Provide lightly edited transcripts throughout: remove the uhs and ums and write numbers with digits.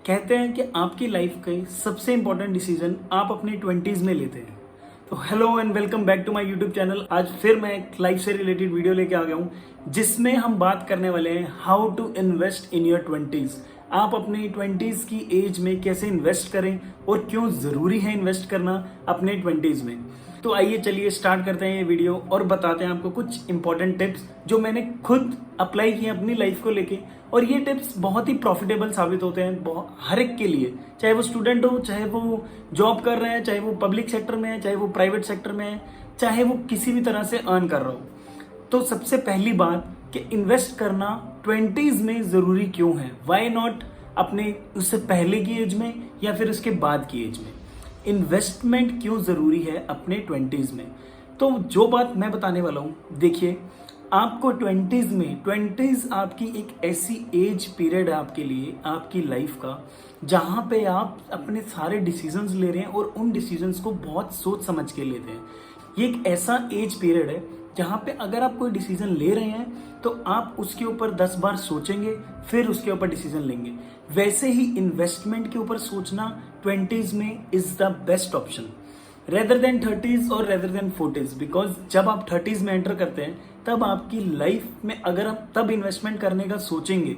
कहते हैं कि आपकी लाइफ के सबसे इंपॉर्टेंट डिसीजन आप अपनी 20s में लेते हैं। तो hello and welcome back to my YouTube channel. आज फिर मैं एक लाइफ से रिलेटेड वीडियो लेके आ गया हूँ जिसमें हम बात करने वाले हैं how to invest in your 20s। आप अपनी 20s की एज में कैसे इन्वेस्ट करें और क्यों ज़रूरी है इन्वेस्ट करना अपने 20s में। तो आइए चलिए स्टार्ट करते हैं ये वीडियो और बताते हैं आपको कुछ इंपॉर्टेंट टिप्स जो मैंने खुद अप्लाई किए अपनी लाइफ को लेके। और ये टिप्स बहुत ही प्रॉफिटेबल साबित होते हैं हर एक के लिए, चाहे वो स्टूडेंट हो, चाहे वो जॉब कर रहे हैं, चाहे वो पब्लिक सेक्टर में है, चाहे वो प्राइवेट सेक्टर में है, चाहे वो किसी भी तरह से अर्न कर रहा हो। तो सबसे पहली बात कि इन्वेस्ट करना 20s में ज़रूरी क्यों है, वाई नॉट अपने उससे पहले की एज में या फिर उसके बाद की एज में इन्वेस्टमेंट क्यों ज़रूरी है अपने 20s में। तो जो बात मैं बताने वाला हूँ, देखिए आपको 20s आपकी एक ऐसी एज पीरियड है आपके लिए, आपकी लाइफ का, जहाँ पे आप अपने सारे डिसीजंस ले रहे हैं और उन डिसीजंस को बहुत सोच समझ के लेते हैं। ये एक ऐसा एज पीरियड है जहाँ पे अगर आप कोई डिसीजन ले रहे हैं तो आप उसके ऊपर 10 बार सोचेंगे फिर उसके ऊपर डिसीजन लेंगे। वैसे ही इन्वेस्टमेंट के ऊपर सोचना 20s में is the best option rather than 30s और रेदर देन 40s। बिकॉज जब आप 30s में एंटर करते हैं तब आपकी लाइफ में अगर आप तब इन्वेस्टमेंट करने का सोचेंगे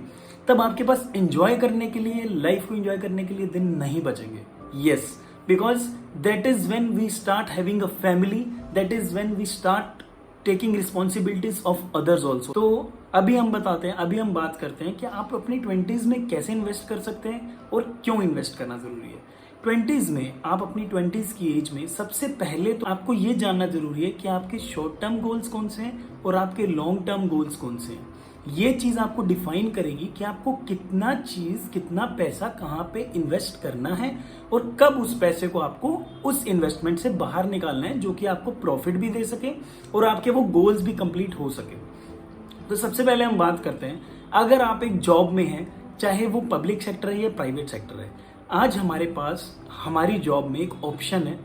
तब आपके पास एंजॉय करने के लिए, लाइफ को एंजॉय करने के लिए दिन नहीं बचेंगे। Yes, because that is when we start having a family, that is when we start taking responsibilities of others also. तो अभी हम बात करते हैं कि आप अपनी 20s में कैसे इन्वेस्ट कर सकते हैं और क्यों इन्वेस्ट करना जरूरी है। 20s में आप अपनी 20s की एज में सबसे पहले तो आपको ये जानना जरूरी है कि आपके शॉर्ट टर्म गोल्स कौन से हैं और आपके लॉन्ग टर्म गोल्स कौन से हैं। ये चीज आपको डिफाइन करेगी कि आपको कितना पैसा कहाँ पे इन्वेस्ट करना है और कब उस पैसे को आपको उस इन्वेस्टमेंट से बाहर निकालना है, जो कि आपको प्रॉफिट भी दे सके और आपके वो गोल्स भी कंप्लीट हो सके। तो सबसे पहले हम बात करते हैं, अगर आप एक जॉब में हैं, चाहे वो पब्लिक सेक्टर है या प्राइवेट सेक्टर है, आज हमारे पास हमारी जॉब में एक ऑप्शन है।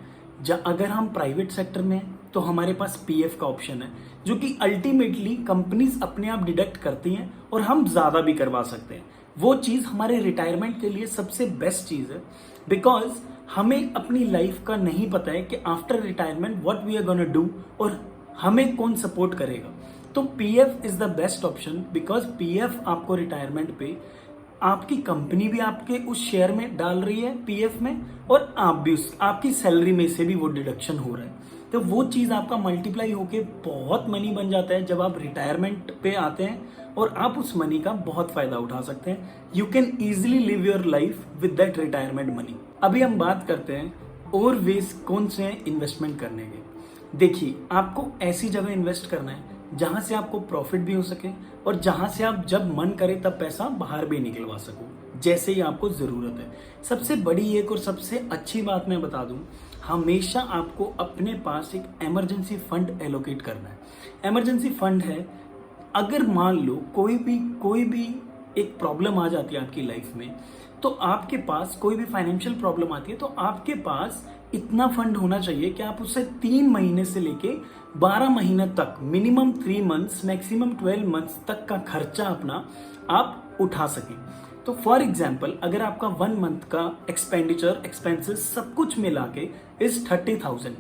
अगर हम प्राइवेट सेक्टर में हैं तो हमारे पास पीएफ का ऑप्शन है, जो कि अल्टीमेटली कंपनीज अपने आप डिडक्ट करती हैं और हम ज़्यादा भी करवा सकते हैं। वो चीज़ हमारे रिटायरमेंट के लिए सबसे बेस्ट चीज़ है, बिकॉज हमें अपनी लाइफ का नहीं पता है कि after retirement what we are gonna do और हमें कौन सपोर्ट करेगा। तो PF is the best option, because PF आपको रिटायरमेंट पे आपकी कंपनी भी आपके उस शेयर में डाल रही है पीएफ में, और आप भी आपकी सैलरी में से भी वो डिडक्शन हो रहा है। तो वो चीज़ आपका मल्टीप्लाई होके बहुत मनी बन जाता है जब आप रिटायरमेंट पे आते हैं और आप उस मनी का बहुत फायदा उठा सकते हैं। You can easily live your life with that retirement money. अभी हम बात करते हैं और वेज कौन से हैं इन्वेस्टमेंट करने के। देखिए, आपको ऐसी जगह इन्वेस्ट करना है जहां से आपको प्रॉफिट भी हो सके और जहां से आप जब मन करे तब पैसा बाहर भी निकलवा सको, जैसे ही आपको जरूरत है। सबसे बड़ी एक और सबसे अच्छी बात मैं बता दूं, हमेशा आपको अपने पास एक इमरजेंसी फंड एलोकेट करना है। इमरजेंसी फंड है, अगर मान लो कोई भी एक प्रॉब्लम आ जाती है आपकी लाइफ में, तो आपके पास कोई भी फाइनेंशियल प्रॉब्लम आती है तो आपके पास इतना फंड होना चाहिए कि आप उससे 3 महीने से लेके 12 महीने तक, मिनिमम 3 मंथ्स मैक्सिमम 12 मंथ्स तक का खर्चा अपना आप उठा सकें। तो फॉर एग्जाम्पल, अगर आपका 1 मंथ का एक्सपेंसेस सब कुछ मिला के इज 30,000,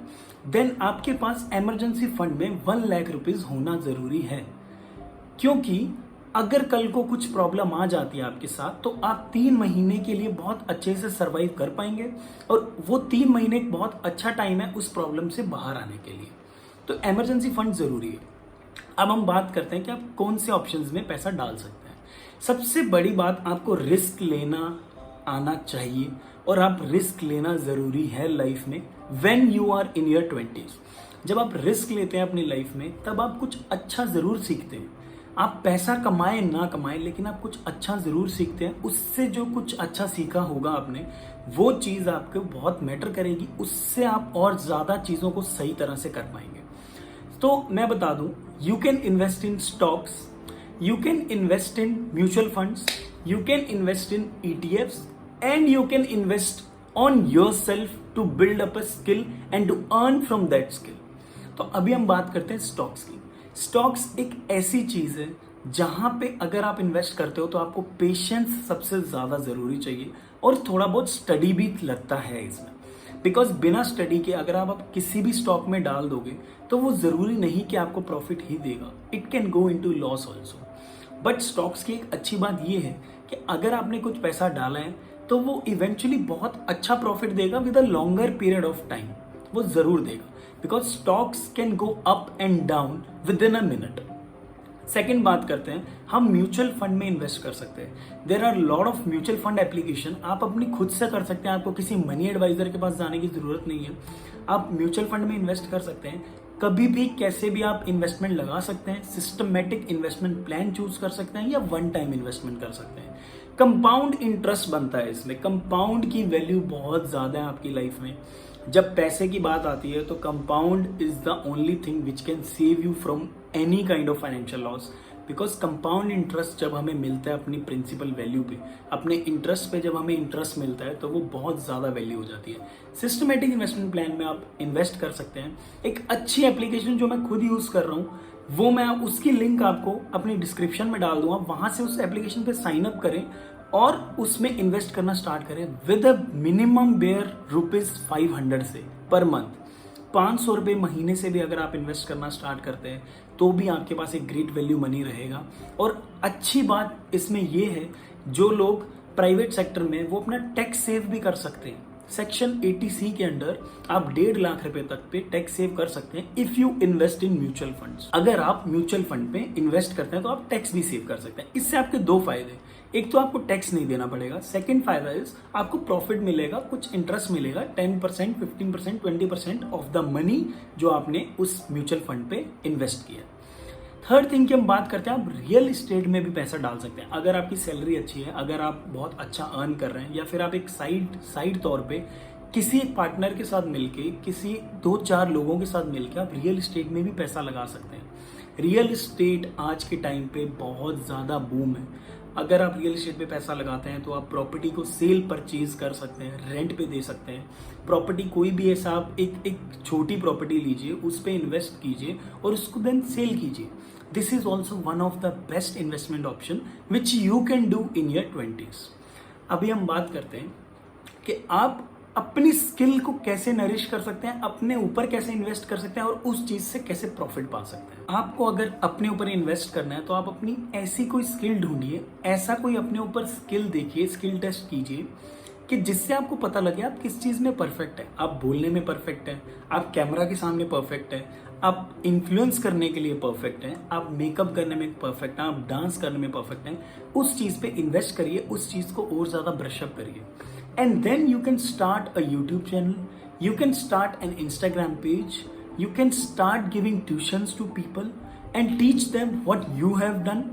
देन आपके पास इमरजेंसी फंड में 1 लाख रुपीज होना जरूरी है। क्योंकि अगर कल को कुछ प्रॉब्लम आ जाती है आपके साथ तो आप 3 महीने के लिए बहुत अच्छे से सरवाइव कर पाएंगे, और वो 3 महीने एक बहुत अच्छा टाइम है उस प्रॉब्लम से बाहर आने के लिए। तो इमरजेंसी फंड जरूरी है। अब हम बात करते हैं कि आप कौन से ऑप्शंस में पैसा डाल सकते हैं। सबसे बड़ी बात, आपको रिस्क लेना आना चाहिए और आप रिस्क लेना जरूरी है लाइफ में। When you are in your 20s, जब आप रिस्क लेते हैं अपनी लाइफ में तब आप कुछ अच्छा जरूर सीखते हैं। आप पैसा कमाए ना कमाए, लेकिन आप कुछ अच्छा जरूर सीखते हैं। उससे जो कुछ अच्छा सीखा होगा आपने, वो चीज आपको बहुत मैटर करेगी, उससे आप और ज्यादा चीजों को सही तरह से कर पाएंगे। तो मैं बता दूं, you can invest in stocks, you can invest in mutual funds, you can invest in ETFs, and you can invest on yourself to build up a skill and to earn from that skill. तो अभी हम बात करते हैं stocks की। Stocks एक ऐसी चीज है जहां पे अगर आप इन्वेस्ट करते हो तो आपको पेशेंस सबसे ज़्यादा ज़रूरी चाहिए और थोड़ा बहुत स्टडी भी लगता है इसमें। बिकॉज बिना स्टडी के अगर आप किसी भी स्टॉक में डाल दोगे तो वो ज़रूरी नहीं कि आपको प्रॉफिट ही देगा, it can go into loss also. But stocks की एक अच्छी बात ये है कि अगर आपने कुछ पैसा डाला है तो वो इवेंचुअली बहुत अच्छा प्रॉफिट देगा with a longer period of time, वो ज़रूर देगा। Because stocks can go up and down with in a minute. Second बात करते हैं, हम म्यूचुअल फंड में इन्वेस्ट कर सकते हैं। There are lot of mutual fund application, आप अपनी खुद से कर सकते हैं, आपको किसी मनी एडवाइजर के पास जाने की जरूरत नहीं है। आप म्यूचुअल फंड में इन्वेस्ट कर सकते हैं, कभी भी कैसे भी आप इन्वेस्टमेंट लगा सकते हैं, सिस्टमेटिक इन्वेस्टमेंट प्लान चूज कर सकते हैं या वन टाइम इन्वेस्टमेंट कर सकते हैं। कंपाउंड इंटरेस्ट बनता है इसमें, कंपाउंड की वैल्यू बहुत ज्यादा है आपकी लाइफ में। जब पैसे की बात आती है तो compound is the only thing which can save you from any kind of financial loss. Because compound interest जब हमें मिलता है अपनी प्रिंसिपल वैल्यू पे, अपने इंटरेस्ट पे जब हमें इंटरेस्ट मिलता है तो वो बहुत ज़्यादा वैल्यू हो जाती है। सिस्टमेटिक इन्वेस्टमेंट प्लान में आप इन्वेस्ट कर सकते हैं। एक अच्छी एप्लीकेशन जो मैं खुद यूज़ कर रहा हूँ वो मैं उसकी लिंक आपको अपनी डिस्क्रिप्शन में डाल दूंगा, वहां से उस एप्लीकेशन पे साइन अप करें और उसमें इन्वेस्ट करना स्टार्ट करें विद अ मिनिमम बेयर ₹500 से पर मंथ। 500 रुपये महीने से भी अगर आप इन्वेस्ट करना स्टार्ट करते हैं तो भी आपके पास एक ग्रेट वैल्यू मनी रहेगा। और अच्छी बात इसमें यह है, जो लोग प्राइवेट सेक्टर में वो अपना टैक्स सेव भी कर सकते हैं। सेक्शन 80C के अंडर आप 1.5 लाख रुपए तक पे टैक्स सेव कर सकते हैं if you invest in mutual funds. अगर आप म्यूचुअल फंड पे इन्वेस्ट करते हैं तो आप टैक्स भी सेव कर सकते हैं। इससे आपके दो फायदे, एक तो आपको टैक्स नहीं देना पड़ेगा, सेकंड फायदा इज आपको प्रॉफिट मिलेगा, कुछ इंटरेस्ट मिलेगा 10%, 15%, 20% ऑफ द मनी जो आपने उस म्यूचुअल फंड पे इन्वेस्ट किया। थर्ड थिंग की हम बात करते हैं, आप रियल इस्टेट में भी पैसा डाल सकते हैं। अगर आपकी सैलरी अच्छी है, अगर आप बहुत अच्छा अर्न कर रहे हैं, या फिर आप एक साइड तौर पे किसी एक पार्टनर के साथ मिलके, किसी 2-4 लोगों के साथ मिलके आप रियल इस्टेट में भी पैसा लगा सकते हैं। रियल इस्टेट आज के टाइम पे बहुत ज़्यादा बूम है। अगर आप रियल इस्टेट पे पैसा लगाते हैं तो आप प्रॉपर्टी को सेल परचेज कर सकते हैं, रेंट पे दे सकते हैं। प्रॉपर्टी कोई भी ऐसा आप एक छोटी प्रॉपर्टी लीजिए, उस पर इन्वेस्ट कीजिए और उसको देन सेल कीजिए। This is also one of the best investment option which you can do in your 20s। अभी हम बात करते हैं कि आप अपनी स्किल को कैसे नरिश कर सकते हैं, अपने ऊपर कैसे इन्वेस्ट कर सकते हैं और उस चीज से कैसे प्रॉफिट पा सकते हैं। आपको अगर अपने ऊपर इन्वेस्ट करना है तो आप अपनी ऐसी कोई स्किल ढूंढिए, ऐसा कोई अपने ऊपर स्किल देखिए, स्किल टेस्ट कीजिए कि जिससे आपको पता लगे आप किस चीज में परफेक्ट है। आप बोलने में परफेक्ट है, आप कैमरा के सामने परफेक्ट है, आप इन्फ्लुएंस करने के लिए परफेक्ट हैं, आप मेकअप करने में परफेक्ट हैं, आप डांस करने में परफेक्ट हैं। उस चीज पे इन्वेस्ट करिए, उस चीज को और ज्यादा ब्रशअप करिए, and then you can start a YouTube channel, you can start an Instagram page, you can start giving tuitions to people and teach them what you have done.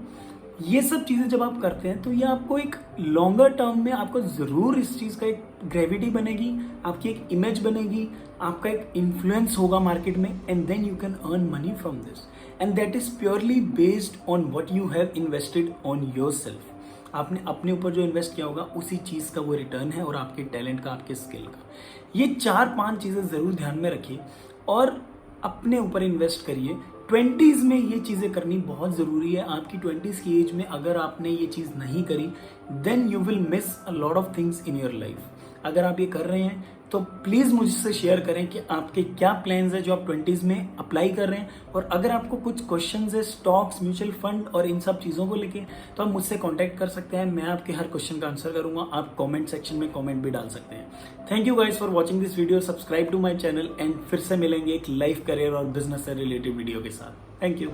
ये सब चीजें जब आप करते हैं तो ये आपको एक लॉन्गर टर्म में आपको जरूर इस चीज का एक ग्रेविटी बनेगी, आपकी एक इमेज बनेगी, आपका एक इन्फ्लुएंस होगा मार्केट में, and then you can earn money from this, and that is purely based on what you have invested on yourself. आपने अपने ऊपर जो इन्वेस्ट किया होगा उसी चीज का वो रिटर्न है, और आपके टैलेंट का, आपके स्किल का। ये 4-5 चीजें जरूर ध्यान में रखिए और अपने ऊपर इन्वेस्ट करिए। 20s में ये चीज़ें करनी बहुत ज़रूरी है। आपकी 20s की एज में अगर आपने ये चीज़ नहीं करी then you will miss a lot of things in your life. अगर आप ये कर रहे हैं तो प्लीज़ मुझसे शेयर करें कि आपके क्या प्लान्स है जो आप 20s में अप्लाई कर रहे हैं। और अगर आपको कुछ क्वेश्चंस है स्टॉक्स, म्यूचुअल फंड और इन सब चीज़ों को लेके तो आप मुझसे कांटेक्ट कर सकते हैं। मैं आपके हर क्वेश्चन का आंसर करूंगा। आप कमेंट सेक्शन में कमेंट भी डाल सकते हैं। Thank you guys for watching this video. Subscribe to my channel and फिर से मिलेंगे एक लाइफ, करियर और बिजनेस से रिलेटेड वीडियो के साथ। Thank you.